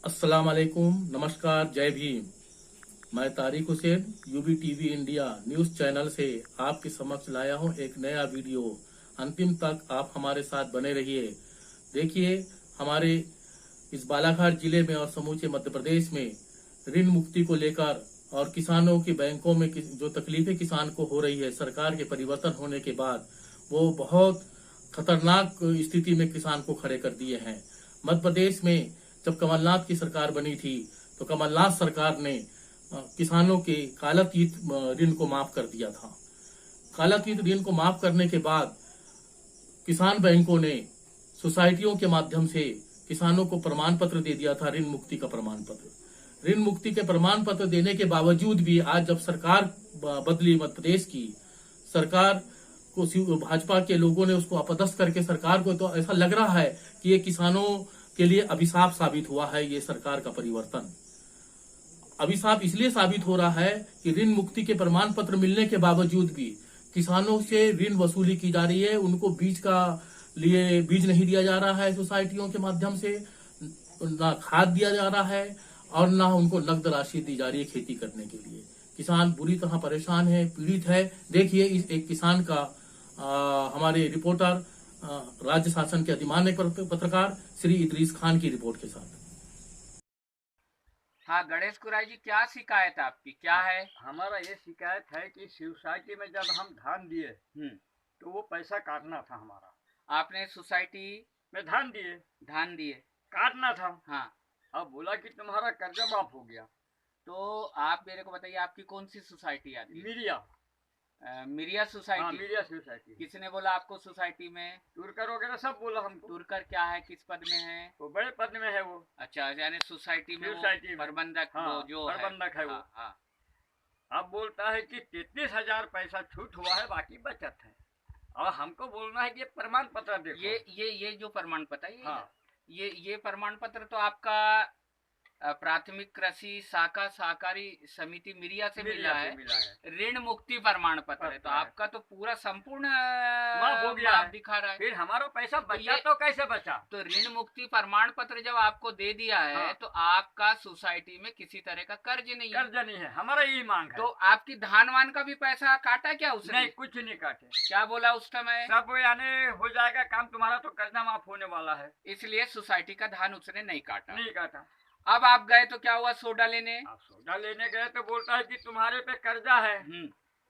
अस्सलाम वालेकुम, नमस्कार, जय भीम। मैं Tariq Hussain UB TV India news channel से आपके समक्ष लाया हूं एक नया वीडियो। अंतिम तक आप हमारे साथ बने रहिए। देखिए, हमारे इस बालाघाट जिले में और समूचे मध्य प्रदेश में ऋण मुक्ति को लेकर और किसानों की बैंकों में जो तकलीफें किसान को हो रही है सरकार के परिवर्तन होने के बाद, वो बहुत खतरनाक स्थिति में किसान को खड़े कर दिए हैं। मध्य प्रदेश में जब कमलनाथ की सरकार बनी थी तो कमलनाथ सरकार ने किसानों के कालातीत ऋण को माफ कर दिया था। कालातीत ऋण को माफ करने के बाद किसान बैंकों ने सोसाइटियों के माध्यम से किसानों को प्रमाण पत्र दे दिया था, ऋण मुक्ति का प्रमाण पत्र। ऋण मुक्ति के प्रमाण पत्र देने के बावजूद भी आज जब सरकार बदली मध्य प्रदेश की सरकार को, भाजपा के लोगों ने उसको अपदस्थ करके सरकार को, तो ऐसा लग रहा है कि ये किसानों के लिए अभिशाप साबित हुआ है। ये सरकार का परिवर्तन अभिशाप इसलिए साबित हो रहा है कि ऋण मुक्ति के प्रमाण पत्र मिलने के बावजूद भी किसानों से ऋण वसूली की जा रही है। उनको बीज नहीं दिया जा रहा है सोसाइटियों के माध्यम से, ना खाद दिया जा रहा है और ना उनको नकद राशि दी जा रही है खेती करने के लिए। किसान बुरी तरह परेशान है, पीड़ित है। देखिए, इस एक किसान का हमारे रिपोर्टर राज्य शासन के अधिमान्य पत्रकार श्री इदरीस खान की रिपोर्ट के साथ। हाँ, गणेश कुराई जी, क्या शिकायत आपकी, क्या है? हमारा ये शिकायत है कि सोसाइटी में जब हम धान दिए तो वो पैसा काटना था हमारा। आपने सोसाइटी में धान दिए, काटना था। हाँ, अब बोला कि तुम्हारा कर्जा माफ हो गया। तो आप मेरे को बताइए, आपकी कौन सी सोसाइटी आती है? मिरिया। मिरिया सोसाइटी। हाँ, मिरिया सोसाइटी। किसने बोला आपको सोसाइटी में? टूरकर वगैरह सब बोला हमको। टूरकर क्या है, किस पद में है? वो बड़े पद में है वो। अच्छा, यानी सोसाइटी में प्रबंधक, हाँ, वो जो प्रबंधक है वो। हाँ, हाँ। अब बोलता है कि 33,000 पैसा छूट हुआ है, बाकी बचत है। और हमको बोलना है कि प्रमाण पत्र देखो। ये जो प्रमाण पत्र है, हाँ। ये प्रमाण पत्र तो आपका प्राथमिक कृषि शाखा सहकारी समिति मिरिया से मिला है। ऋण मुक्ति प्रमाण पत्र है, तो आपका तो पूरा संपूर्ण माफ हो गया है। दिखा रहा है। फिर हमारा पैसा बचा तो कैसे बचा? तो ऋण मुक्ति प्रमाण पत्र जब आपको दे दिया है, हाँ। तो आपका सोसाइटी में किसी तरह का कर्ज नहीं है, हमारा यही मांग है। तो आपकी धान वान का भी पैसा काटा क्या उसने? नहीं, कुछ नहीं काटे। क्या बोला उस समय? सब यानी हो जाएगा काम तुम्हारा, तो कर्जा माफ होने वाला है, इसलिए सोसाइटी का धान उसने नहीं काटा। अब आप गए तो क्या हुआ? सोडा लेने गए तो बोलता है कि तुम्हारे पे कर्जा है,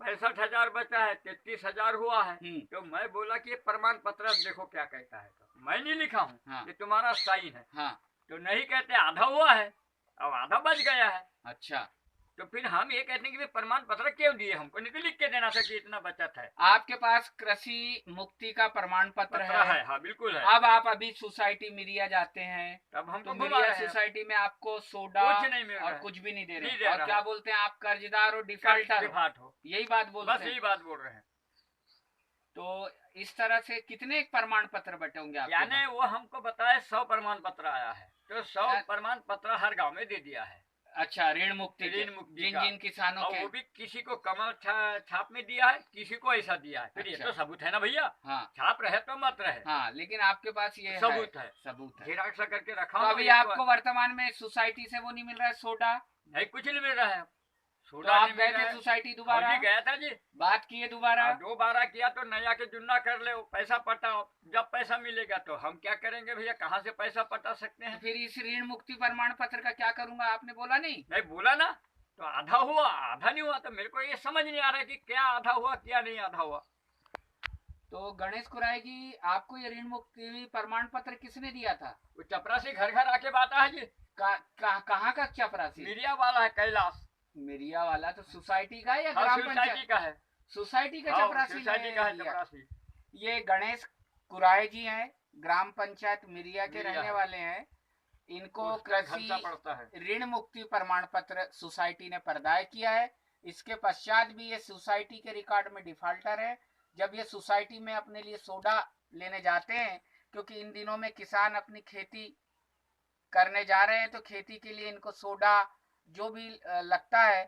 65,000 बचा है, 33,000 हुआ है। तो मैं बोला कि प्रमाण पत्र देखो क्या कहता है। तो मैं नहीं लिखा हूँ। हाँ। कि तुम्हारा साइन है। हाँ। तो नहीं कहते आधा हुआ है, अब आधा बच गया है। अच्छा, तो फिर हम ये कहते हैं कि प्रमाण पत्र क्यों दिए हमको? नहीं तो लिख के देना था कि इतना बचत है। आपके पास कृषि मुक्ति का प्रमाण पत्र है? हाँ, बिल्कुल है। अब आप अभी सोसाइटी मिरिया जाते हैं, तब हमको मिरिया सोसाइटी में आपको सोडा कुछ नहीं मिल रहा और है। कुछ भी नहीं दे नहीं रहे दे और रहा क्या है। बोलते हैं आप? कर्जदार और डिफॉल्टर हो, यही बात बोलते बस हैं। यही बात बोल रहे हैं। तो इस तरह से कितने प्रमाण पत्र बटे होंगे आपके? यानी वो हमको बताए 100 प्रमाण पत्र आया है, तो 100 प्रमाण पत्र हर गांव में दे दिया है। अच्छा, ऋण मुक्ति जिन किसानों के, वो भी किसी को कमल छाप में दिया है, किसी को ऐसा दिया है। फिर अच्छा। ये तो सबूत है ना भैया। हाँ। छाप रहे तो मत रहे। हाँ, लेकिन आपके पास ये सबूत है। सबूत है। करके रखा। तो अभी आपको वर्तमान में सोसाइटी से वो नहीं मिल रहा है, सोडा नहीं, कुछ नहीं मिल रहा है। तो आप गए थे सोसाइटी दोबारा? गया था जी, बात किए दोबारा? 2 बार किया तो नया के जुन्ना कर ले, पैसा पटाओ। जब पैसा मिलेगा तो हम क्या करेंगे भैया, कहाँ से पैसा पटा सकते हैं? फिर इस ऋण मुक्ति प्रमाण पत्र का क्या करूंगा? आपने बोला नहीं? नहीं बोला ना, तो आधा हुआ आधा नहीं हुआ। तो मेरे को ये समझ नहीं आ रहा है कि क्या आधा हुआ क्या नहीं आधा हुआ। तो गणेश कुराई जी, आपको ये ऋण मुक्ति प्रमाण पत्र किसने दिया था? वो चपरासी घर घर आके बांटा है जी। कहाँ का चपरासी? मिरिया वाला है, कैलाश मिरिया वाला। तो सोसाइटी का या ग्राम पंचायत का है? सोसाइटी का चपरासी। सोसाइटी का है चपरासी। ये गणेश कुराई जी हैं, ग्राम पंचायत मिरिया के रहने वाले हैं। इनको कृषि ऋण मुक्ति प्रमाण पत्र सोसाइटी ने प्रदाय किया है। इसके पश्चात भी ये सोसाइटी के रिकॉर्ड में डिफॉल्टर है। जब ये सोसाइटी में अपने लिए सोडा लेने जाते हैं, क्योंकि इन दिनों में किसान अपनी खेती करने जा रहे हैं, तो खेती के लिए इनको सोडा जो भी लगता है,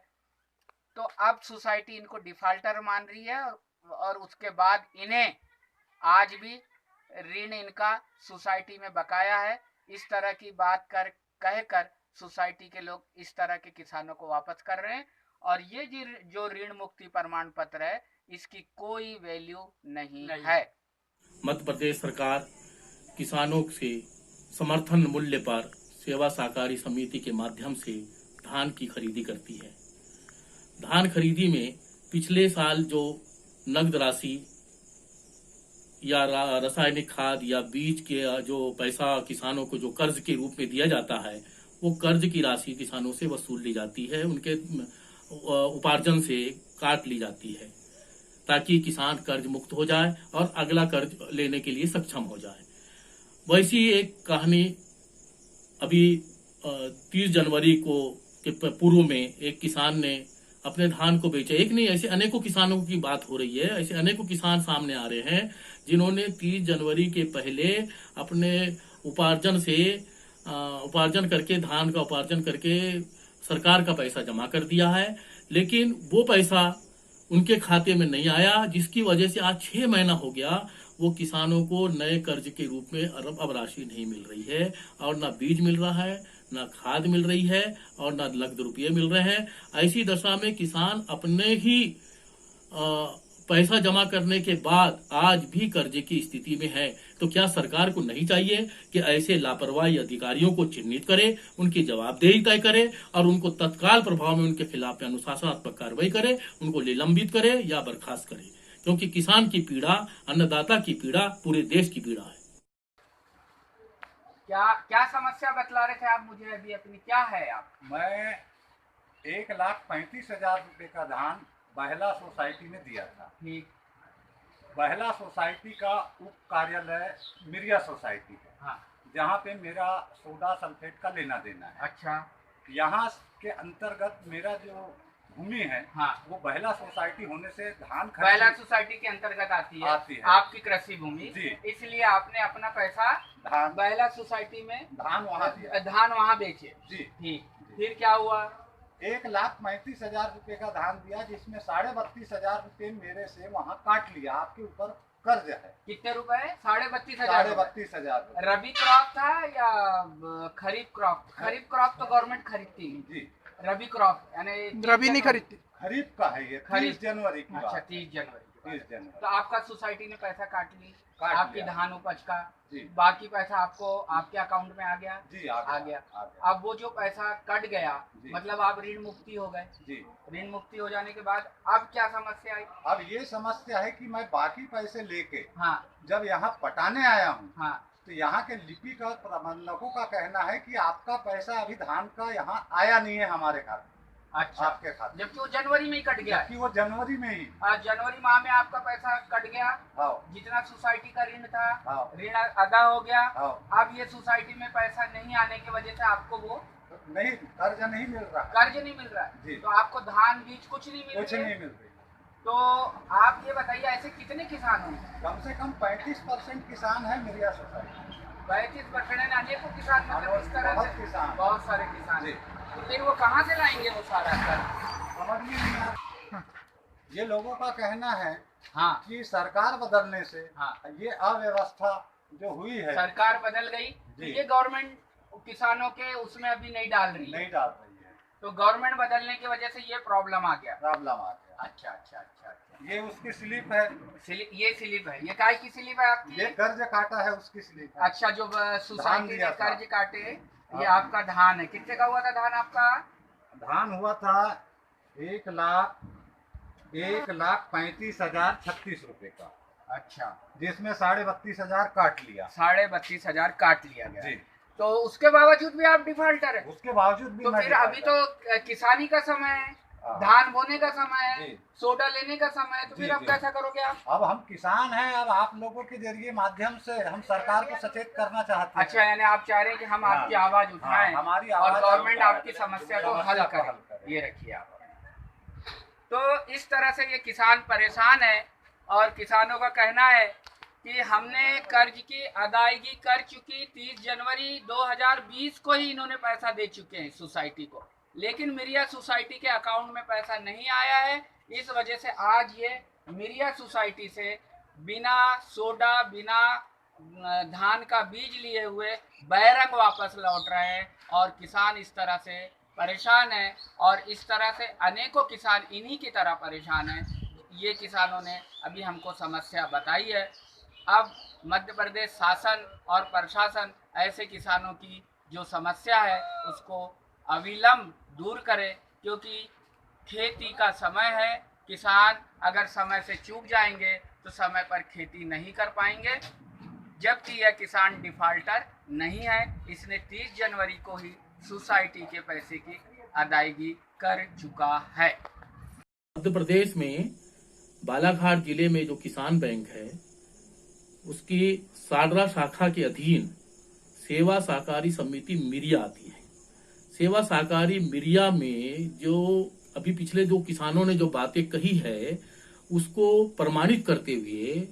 तो अब सोसाइटी इनको डिफॉल्टर मान रही है और उसके बाद इन्हें आज भी ऋण इनका सोसाइटी में बकाया है। इस तरह की बात कहकर सोसाइटी के लोग इस तरह के किसानों को वापस कर रहे हैं। और ये जो ऋण मुक्ति प्रमाण पत्र है, इसकी कोई वैल्यू नहीं है। मध्य प्रदेश सरकार किसानों से समर्थन मूल्य पर सेवा सहकारी समिति के माध्यम से धान की खरीदी करती है। धान खरीदी में पिछले साल जो नगद राशि या रासायनिक खाद या बीज के जो पैसा किसानों को जो कर्ज के रूप में दिया जाता है, वो कर्ज की राशि किसानों से वसूल ली जाती है, उनके उपार्जन से काट ली जाती है, ताकि किसान कर्ज मुक्त हो जाए और अगला कर्ज लेने के लिए सक्षम हो जाए। वैसी एक कहानी अभी 30 जनवरी को के पूर्व में एक किसान ने अपने धान को बेचा। एक नहीं, ऐसे अनेकों किसानों की बात हो रही है। ऐसे अनेकों किसान सामने आ रहे हैं जिन्होंने 30 जनवरी के पहले अपने उपार्जन से उपार्जन करके धान का उपार्जन करके सरकार का पैसा जमा कर दिया है, लेकिन वो पैसा उनके खाते में नहीं आया, जिसकी वजह से आज 6 महीना हो गया वो किसानों को नए कर्ज के रूप में अब राशि नहीं मिल रही है, और ना बीज मिल रहा है, ना खाद मिल रही है, और ना नगद रुपये मिल रहे हैं। ऐसी दशा में किसान अपने ही पैसा जमा करने के बाद आज भी कर्जे की स्थिति में है। तो क्या सरकार को नहीं चाहिए कि ऐसे लापरवाही अधिकारियों को चिन्हित करे, उनकी जवाबदेही तय करे और उनको तत्काल प्रभाव में उनके खिलाफ अनुशासनात्मक कार्रवाई करे, उनको निलंबित करे या बर्खास्त करे, क्योंकि किसान की पीड़ा, अन्नदाता की पीड़ा पूरे देश की पीड़ा है। क्या समस्या बतला रहे थे आप मुझे अभी अपनी? क्या है आप? मैं 1,35,000 रुपए का धान बहला सोसाइटी में दिया था। ठीक। बहला सोसाइटी का उप कार्यालय मिरिया सोसाइटी है। हाँ। जहाँ पे मेरा सोडा सल्फेट का लेना देना है। अच्छा। यहाँ के अंतर्गत मेरा जो भूमि है, हाँ, वो बहला सोसाइटी होने से धान बहला सोसाइटी के अंतर्गत आती है आपकी कृषि भूमि जी। इसलिए आपने अपना पैसा धान बहला सोसाइटी में धान वहाँ बेचे जी। ठीक। फिर क्या हुआ? 1,35,000 रुपए का धान दिया, जिसमें 32,500 रुपए मेरे से वहाँ काट लिया। आपके ऊपर कर्ज है। कितने रुपए? 32,500। 32,000। रबी क्रॉप था या खरीफ क्रॉप? खरीफ क्रॉप तो गवर्नमेंट खरीदती है जी। रबी क्रॉप यानी रबी नहीं खरीदती, खरीफ का है ये। 30 जनवरी की। अच्छा, 30 जनवरी। 30 जनवरी। तो आपका सोसाइटी ने पैसा काट आपकी धान उपज का जी। बाकी पैसा आपको आपके अकाउंट में आ गया जी। आ गया। अब वो जो पैसा कट गया, मतलब आप ऋण मुक्ति हो गए जी। ऋण मुक्ति हो जाने के बाद अब क्या समस्या आई? अब ये समस्या है कि मैं बाकी पैसे लेके हाँ, जब यहाँ पटाने आया हूँ, हाँ, तो यहाँ के लिपि का प्रबंधकों का कहना है कि आपका पैसा अभी धान का यहाँ आया नहीं है हमारे खाते। अच्छा, आपके खाते, जबकि वो जनवरी में ही कट गया। जबकि वो जनवरी में ही, जनवरी माह में आपका पैसा कट गया। जितना सोसाइटी का ऋण था, ऋण अदा हो गया। अब ये सोसाइटी में पैसा नहीं आने की वजह से आपको वो नहीं, कर्ज नहीं मिल रहा। कर्ज नहीं मिल रहा है तो आपको धान बीज कुछ नहीं मिल रही। तो आप ये बताइए, ऐसे कितने किसान हैं? कम से कम 35% किसान है मिरिया सोसाइटी। 35% अनेकों किसान, मतलब इस तरह से किसान, बहुत सारे किसान। तो फिर वो कहाँ से लाएंगे वो सारा कर्ज? समझ में नहीं आता। ये लोगों का कहना है हाँ, कि सरकार बदलने से हाँ, ये अव्यवस्था जो हुई है, सरकार बदल गई, ये गवर्नमेंट किसानों के उसमें अभी नहीं डाल रही है। तो गवर्नमेंट बदलने की वजह से ये प्रॉब्लम आ गया। अच्छा अच्छा अच्छा अच्छा। ये उसकी स्लिप है। ये स्लिप है। ये काय की स्लिप है आपकी? ये कर्ज काटा है उसकी स्लिप है। अच्छा, जो सोसाइटी ने कर्ज काटे, ये आपका धान है। कितने का हुआ था धान आपका? धान हुआ था 1,35,036 रुपए का। अच्छा, जिसमें 32,500 काट लिया। 32,500 काट लिया गया जी। तो उसके बावजूद भी आप डिफॉल्टर है? उसके बावजूद भी। तो फिर अभी तो किसानी का समय है, धान बोने का समय है, सोडा लेने का समय है, तो फिर अब कैसा करोगे आप? अब हम किसान हैं, अब आप लोगों के जरिए माध्यम से हम सरकार को सचेत करना चाहते हैं। अच्छा, यानी आप चाह रहे हैं कि हम आपकी आवाज उठाएं, हमारी और गवर्नमेंट आपकी समस्या को हल करे। ये रखिए आप। तो इस तरह से ये किसान परेशान है, और किसानों का कहना है कि हमने कर्ज की अदायगी कर चुकी। 30 जनवरी 2020 को ही इन्होंने पैसा दे चुके हैं सोसाइटी को, लेकिन मिरिया सोसाइटी के अकाउंट में पैसा नहीं आया है। इस वजह से आज ये मिरिया सोसाइटी से बिना सोडा, बिना धान का बीज लिए हुए बैरंग वापस लौट रहे हैं और किसान इस तरह से परेशान है और इस तरह से अनेकों किसान इन्हीं की तरह परेशान हैं। ये किसानों ने अभी हमको समस्या बताई है। अब मध्य प्रदेश शासन और प्रशासन ऐसे किसानों की जो समस्या है उसको अविलंब दूर करे, क्योंकि खेती का समय है। किसान अगर समय से चूक जाएंगे तो समय पर खेती नहीं कर पाएंगे, जबकि यह किसान डिफाल्टर नहीं है। इसने 30 जनवरी को ही सोसाइटी के पैसे की अदायगी कर चुका है। मध्य प्रदेश में बालाघाट जिले में जो किसान बैंक है उसकी साडरा शाखा के अधीन सेवा सहकारी समिति मिरिया आती है। सेवा सहकारी मिरिया में जो अभी पिछले जो किसानों ने जो बातें कही है उसको प्रमाणित करते हुए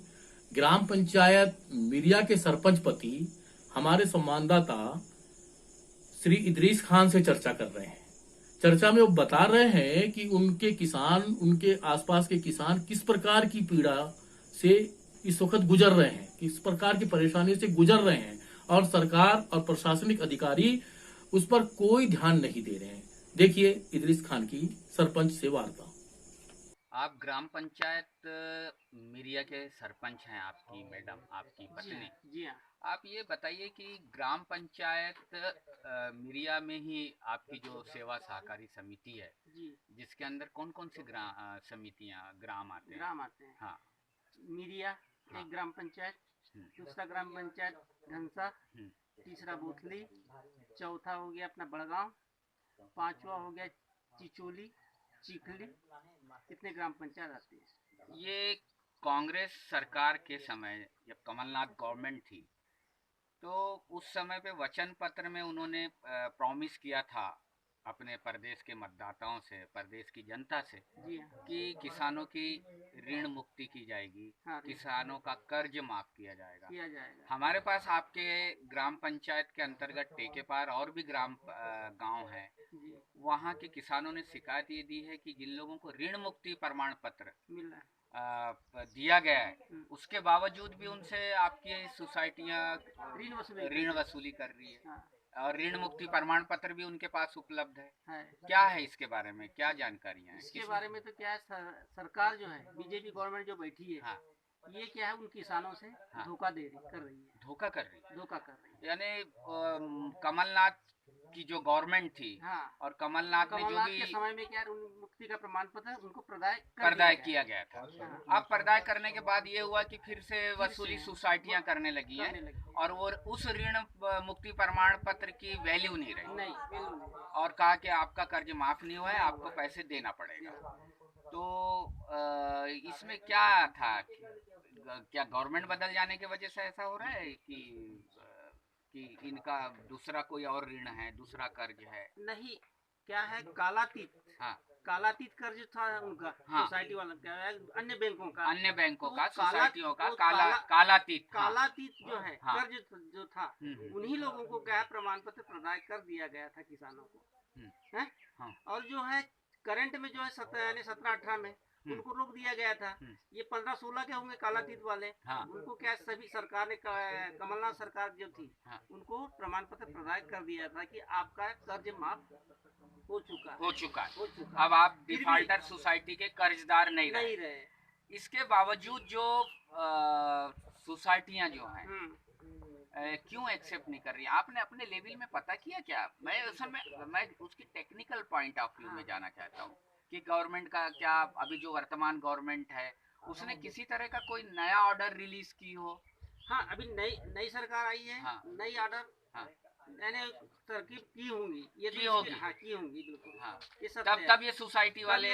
ग्राम पंचायत मिरिया के सरपंच पति हमारे संवाददाता श्री इदरीस खान से चर्चा कर रहे हैं। चर्चा में वो बता रहे हैं कि उनके किसान, उनके आसपास के किसान किस प्रकार की पीड़ा से इस वक्त गुजर रहे हैं, किस प्रकार की परेशानी से गुजर रहे हैं और सरकार और प्रशासनिक अधिकारी उस पर कोई ध्यान नहीं दे रहे हैं। देखिए इदरीस खान की सरपंच से वार्ता। आप ग्राम पंचायत मिरिया के सरपंच हैं, आपकी मैडम, आपकी पत्नी। जी हाँ। आप ये बताइए कि ग्राम पंचायत मिरिया में ही आपकी जो सेवा सहकारी समिति है जी, जिसके अंदर कौन कौन सी ग्राम आते हैं? हाँ, मिरिया एक ग्राम पंचायत, दूसरा ग्राम पंचायत घनसा, तीसरा बूथली, चौथा हो गया अपना बड़गांव, पांचवा हो गया चिचोली, चिखली। कितने ग्राम पंचायत आती है? ये कांग्रेस सरकार के समय जब कमलनाथ गवर्नमेंट थी तो उस समय पे वचन पत्र में उन्होंने प्रॉमिस किया था अपने प्रदेश के मतदाताओं से, प्रदेश की जनता से कि किसानों की ऋण मुक्ति की जाएगी, किसानों का कर्ज माफ किया जाएगा। हमारे पास आपके ग्राम पंचायत के अंतर्गत टेकेपार और भी गांव हैं, वहाँ के किसानों ने शिकायत ये दी है कि जिन लोगों को ऋण मुक्ति प्रमाण पत्र दिया गया है उसके बावजूद भी उनसे आपकी सोसाइटियाँ ऋण वसूली कर रही है और ऋण मुक्ति प्रमाण पत्र भी उनके पास उपलब्ध है। क्या है इसके बारे में, क्या जानकारियाँ हैं इसके बारे में? तो क्या है, सरकार जो है बीजेपी गवर्नमेंट जो बैठी है ये क्या है उन किसानों से धोखा कर रही है। धोखा कर रही है यानी कमलनाथ की जो गवर्नमेंट थी और कमलनाथ ने जो भी के समय में क्या मुक्ति का प्रमाण पत्र उनको प्रदाय किया गया था। अब प्रदाय करने के बाद ये हुआ कि फिर से वसूली सोसाइटियां करने लगी हैं और वो उस ऋण मुक्ति प्रमाण पत्र की वैल्यू नहीं रही और कहा कि आपका कर्ज माफ नहीं हुआ है, आपको पैसे देना पड़ेगा। तो इसमें क्या था, क्या गवर्नमेंट बदल जाने की वजह से ऐसा हो रहा है कि इनका दूसरा कोई और ऋण है, दूसरा कर्ज है? नहीं, क्या है कालातीत, कालातीत कर्ज था उनका, सोसाइटी वाला क्या है, अन्य बैंकों का सोसाइटियों का कालातीत जो है कर्ज जो था उन्हीं लोगों को क्या प्रमाण पत्र प्रदान कर दिया गया था किसानों को है। और जो है करंट में जो है 17-18 में उनको रोक दिया गया था। ये 15-16 के होंगे कालातीत वाले, उनको क्या सभी सरकार ने, कमलनाथ सरकार जो थी उनको प्रमाण पत्र प्रदान कर दिया था कि आपका कर्ज माफ हो चुका है। अब आप डिफाल्टर सोसाइटी के कर्जदार नहीं रहे। इसके बावजूद जो सोसाइटियां जो हैं क्यों एक्सेप्ट नहीं कर रही? आपने अपने लेवल में पता किया क्या? मैं उसकी टेक्निकल पॉइंट ऑफ व्यू में जाना चाहता हूँ कि गवर्नमेंट का क्या, अभी जो वर्तमान गवर्नमेंट है उसने किसी तरह का कोई नया ऑर्डर रिलीज की हो? अभी नई सरकार आई है, नई ऑर्डर मैंने तरकीब की होंगी, ये की होंगी बिल्कुल। ये सब तब ये सोसाइटी वाले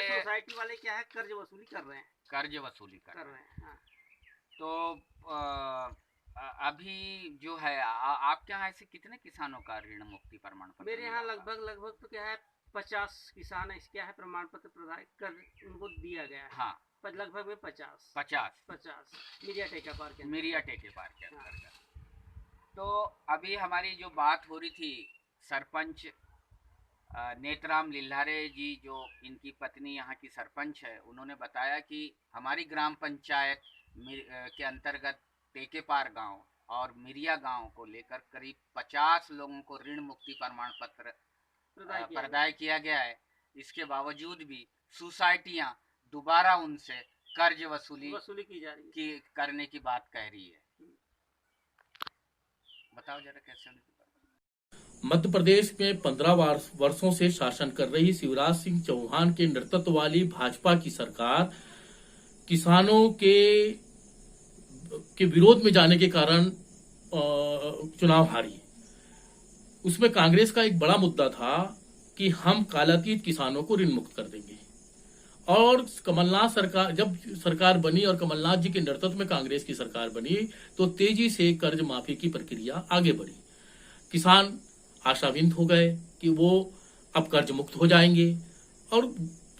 क्या है कर्ज वसूली कर रहे हैं। तो अभी जो है आपके यहाँ ऐसे कितने किसानों का ऋण मुक्ति प्रमाण पत्र? मेरे यहाँ लगभग तो क्या है 50 किसान है, क्या है प्रमाण पत्र प्रदान कर उनको दिया गया है। लगभग में 50 मिरिया टेकेपार के अंतर्गत। तो अभी हमारी जो बात हो रही थी सरपंच नेतराम लिल्हारे जी, जो इनकी पत्नी यहाँ की सरपंच है, उन्होंने बताया कि हमारी ग्राम पंचायत के अंतर्गत टेकेपार गांव और मिरिया गांव को लेकर करीब 50 लोगों को ऋण मुक्ति प्रमाण पत्र प्रदाय किया गया है। इसके बावजूद भी सोसाइटियां दोबारा उनसे कर्ज वसूली की जा रही है, करने की बात कह रही है। बताओ जरा कैसे। मध्य प्रदेश में 15 वर्षों से शासन कर रही शिवराज सिंह चौहान के नेतृत्व वाली भाजपा की सरकार किसानों के विरोध में जाने के कारण चुनाव हारी। उसमें कांग्रेस का एक बड़ा मुद्दा था कि हम कालातीत किसानों को ऋण मुक्त कर देंगे, और कमलनाथ सरकार जब सरकार बनी और कमलनाथ जी के नेतृत्व में कांग्रेस की सरकार बनी तो तेजी से कर्ज माफी की प्रक्रिया आगे बढ़ी। किसान आशाविंत हो गए कि वो अब कर्ज मुक्त हो जाएंगे, और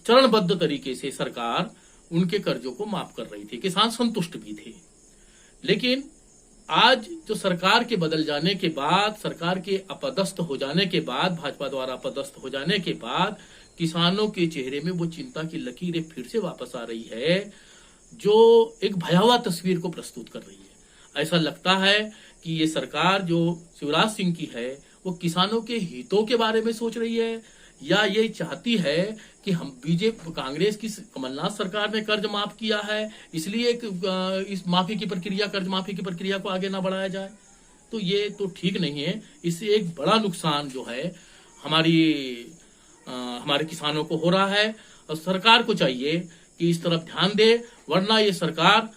चरणबद्ध तरीके से सरकार उनके कर्जों को माफ कर रही थी। किसान संतुष्ट भी थे। लेकिन आज जो सरकार के बदल जाने के बाद, सरकार के अपदस्थ हो जाने के बाद, भाजपा द्वारा अपदस्थ हो जाने के बाद किसानों के चेहरे में वो चिंता की लकीरें फिर से वापस आ रही है, जो एक भयावह तस्वीर को प्रस्तुत कर रही है। ऐसा लगता है कि ये सरकार जो शिवराज सिंह की है वो किसानों के हितों के बारे में सोच रही है, या ये चाहती है कि हम बीजेपी कांग्रेस की कमलनाथ सरकार ने कर्ज माफ किया है इसलिए इस माफी की प्रक्रिया, कर्ज माफी की प्रक्रिया को आगे ना बढ़ाया जाए। तो ये तो ठीक नहीं है। इससे एक बड़ा नुकसान जो है हमारे किसानों को हो रहा है, और सरकार को चाहिए कि इस तरफ ध्यान दे, वरना ये सरकार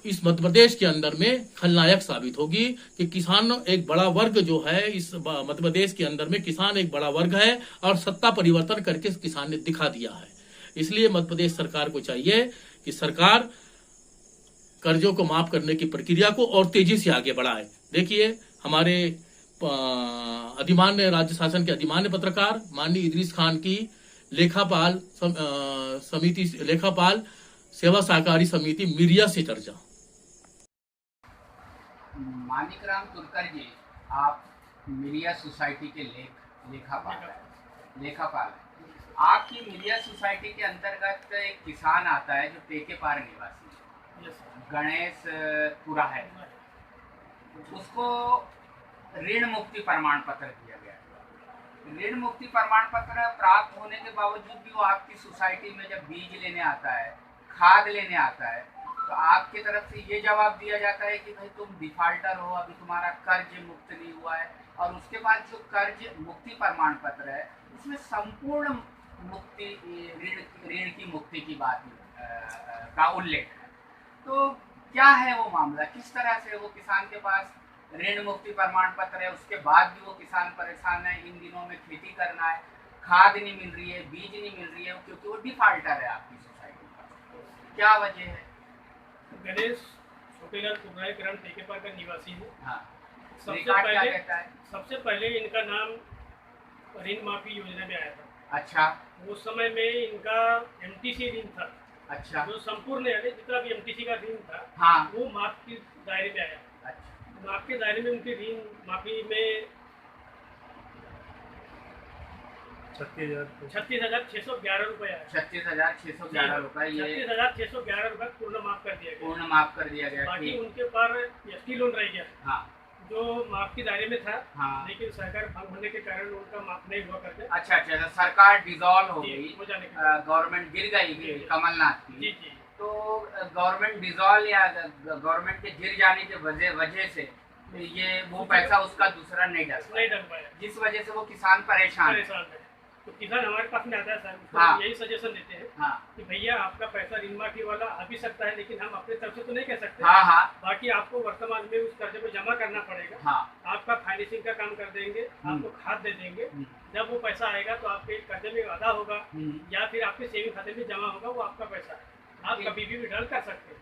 इस मध्य प्रदेश के अंदर में खलनायक साबित होगी कि किसान एक बड़ा वर्ग जो है, इस मध्य प्रदेश के अंदर में किसान एक बड़ा वर्ग है और सत्ता परिवर्तन करके किसान ने दिखा दिया है। इसलिए मध्य प्रदेश सरकार को चाहिए कि सरकार कर्जों को माफ करने की प्रक्रिया को और तेजी से आगे बढ़ाए। देखिए, हमारे अधिमान्य राज्य शासन के अधिमान्य पत्रकार माननीय इदरीस खान की लेखापाल सेवा सहकारी समिति मिरिया से चर्चा। मानिकराम तुरकर जी, आप मिरिया सोसाइटी के लेखापाल हैं। आपकी मिरिया सोसाइटी के अंतर्गत एक किसान आता है जो टेकेपार निवासी है, गणेश पुरा है। उसको ऋण मुक्ति प्रमाण पत्र दिया गया। ऋण मुक्ति प्रमाण पत्र प्राप्त होने के बावजूद भी वो आपकी सोसाइटी में जब बीज लेने आता है, खाद लेने आता है, तो आपकी तरफ से ये जवाब दिया जाता है कि भाई तुम डिफाल्टर हो, अभी तुम्हारा कर्ज मुक्त नहीं हुआ है। और उसके बाद जो कर्ज मुक्ति प्रमाण पत्र है उसमें संपूर्ण मुक्ति, ऋण की मुक्ति की बात का उल्लेख है। तो क्या है वो मामला, किस तरह से वो किसान के पास ऋण मुक्ति प्रमाण पत्र है, उसके बाद भी वो किसान परेशान है। इन दिनों में खेती करना है, खाद नहीं मिल रही है, बीज नहीं मिल रही है, क्योंकि वो डिफाल्टर है आपकी सोसाइटी का। क्या वजह है? गणेश छोटेलाल कुर्राय ग्राम टेकेपार का निवासी है। हाँ। सबसे पहले इनका नाम ऋण माफी योजना में आया था। अच्छा। उस समय में इनका एमटीसी ऋण था। अच्छा। जो संपूर्ण यानी जितना भी एमटीसी का ऋण था, हाँ, वो माफ के दायरे में आया। अच्छा। माफ के दायरे में उनके ऋण माफी में 36,611 रुपए आया। 36,611 रुपए। ये 36,611 रुपए पूर्ण माफ कर दिया गया। पूर्ण माफ कर दिया गया। बाकी उनके पर एसटी लोन रह गया। हाँ। जो माफ के दायरे में था। हाँ। लेकिन सरकार भंग होने के कारण उनका माफ नहीं हुआ करके। अच्छा, सरकार डिसॉल्व हो गई, गवर्नमेंट गिर गई कमलनाथ की। जी। तो गवर्नमेंट डिसॉल्व या गवर्नमेंट के गिर जाने के वजह से ये वो पैसा उसका दूसरा नहीं डल पाया, जिस वजह से वो किसान परेशान है। तो किसान हमारे पास में आता है सर, हाँ। यही सजेशन देते हैं। हाँ। कि भैया आपका पैसा ऋण माफी वाला आ भी सकता है, लेकिन हम अपने तरफ से तो नहीं कह सकते। हाँ। बाकी आपको वर्तमान में उस कर्जे को जमा करना पड़ेगा। हाँ। आपका फाइनेंसिंग का काम कर देंगे, आपको खाद दे देंगे। जब वो पैसा आएगा तो आपके कर्जे में अदा होगा या फिर आपके सेविंग खाते में जमा होगा, वो आपका पैसा है, आप कभी भी विड्रॉल कर सकते हैं।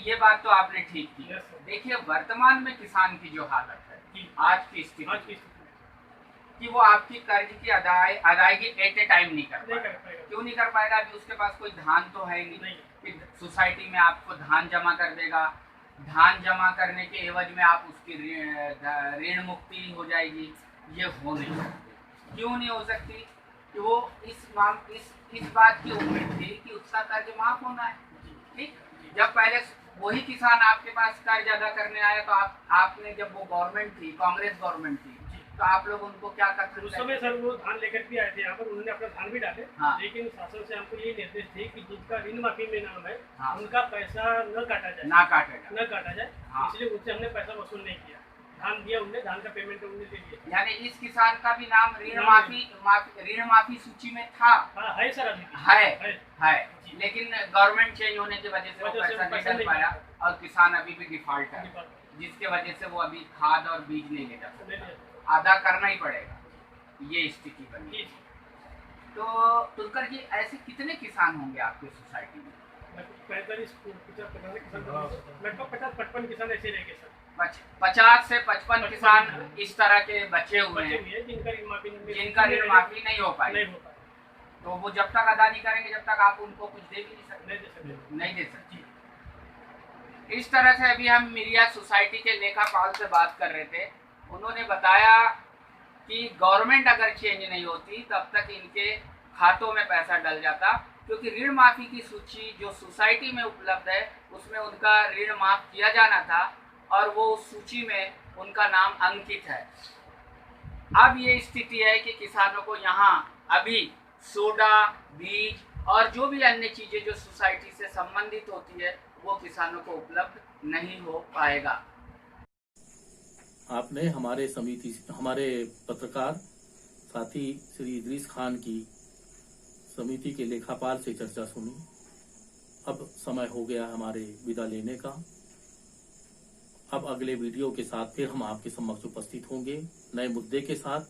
ये बात तो आपने ठीक की। देखिए, वर्तमान में किसान की जो हालत है, आज की स्थिति कि वो आपकी कर्ज की अदायगी एट ए टाइम नहीं कर पाएगा। क्यों नहीं कर पाएगा? अभी उसके पास कोई धान तो है नहीं कि सोसाइटी में आपको धान जमा कर देगा। धान जमा करने के एवज में आप उसकी ऋण मुक्ति हो जाएगी। ये हो नहीं सकती। क्यों नहीं हो सकती? कि वो इस बात की उम्मीद थी कि उसका कर्ज माफ होना है। ठीक, जब पहले वही किसान आपके पास कर्ज अदा करने आया तो आपने जब वो गवर्नमेंट थी, कांग्रेस गवर्नमेंट थी, तो आप लोग उनको क्या करते थे? उस समय सर वो धान लेकर भी आए थे यहाँ पर, उन्होंने अपना धान भी डाले। हाँ। लेकिन शासन से हमको ये निर्देश थे कि जिनका ऋण माफी में नाम है, हाँ। उनका पैसा न काटा जाए, ना काटा जाए। हाँ। इसलिए उनसे हमने पैसा वसूल नहीं किया। धान दिया उन्हें, धान का पेमेंट उन्हें दे दिया। यानी इस किसान का भी नाम ऋण माफी सूची में था? हाँ, है सर, अभी है। लेकिन गवर्नमेंट चेंज होने की वजह से वो पैसा नहीं डल पाया और किसान अभी भी डिफॉल्ट है, जिसके वजह से वो अभी खाद और बीज नहीं ले जा सकता, अदा करना ही पड़ेगा। ये स्थिति बनी। तो तुलकर जी, ऐसे कितने किसान होंगे आपके सोसाइटी में? 50-55 किसान ऐसे रहेंगे सर। 50 से 55 किसान इस तरह के बचे हुए हैं जिनका ऋण माफी नहीं हो पाई। तो वो जब तक अदा नहीं करेंगे, जब तक आप उनको कुछ दे भी नहीं दे सकते। इस तरह से अभी हम मिरिया सोसाइटी के लेखापाल से बात कर रहे थे। उन्होंने बताया कि गवर्नमेंट अगर चेंज नहीं होती तब तक इनके खातों में पैसा डल जाता, क्योंकि ऋण माफी की सूची जो सोसाइटी में उपलब्ध है उसमें उनका ऋण माफ किया जाना था और वो उस सूची में उनका नाम अंकित है। अब ये स्थिति है कि किसानों को यहाँ अभी सोडा, बीज और जो भी अन्य चीजें जो सोसाइटी से संबंधित होती है वो किसानों को उपलब्ध नहीं हो पाएगा। आपने हमारे पत्रकार साथी श्री इदरीस खान की समिति के लेखापाल से चर्चा सुनी। अब समय हो गया हमारे विदा लेने का। अब अगले वीडियो के साथ फिर हम आपके समक्ष उपस्थित होंगे नए मुद्दे के साथ।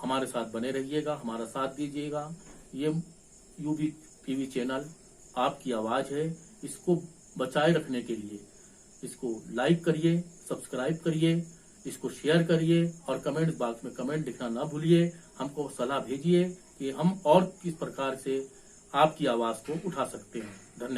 हमारे साथ बने रहिएगा, हमारा साथ दीजिएगा। ये यूबी टीवी चैनल आपकी आवाज है, इसको बचाए रखने के लिए इसको लाइक करिए, सब्सक्राइब करिए, इसको शेयर करिए और कमेंट बॉक्स में कमेंट लिखना ना भूलिए। हमको सलाह भेजिए कि हम और किस प्रकार से आपकी आवाज को उठा सकते हैं। धन्यवाद।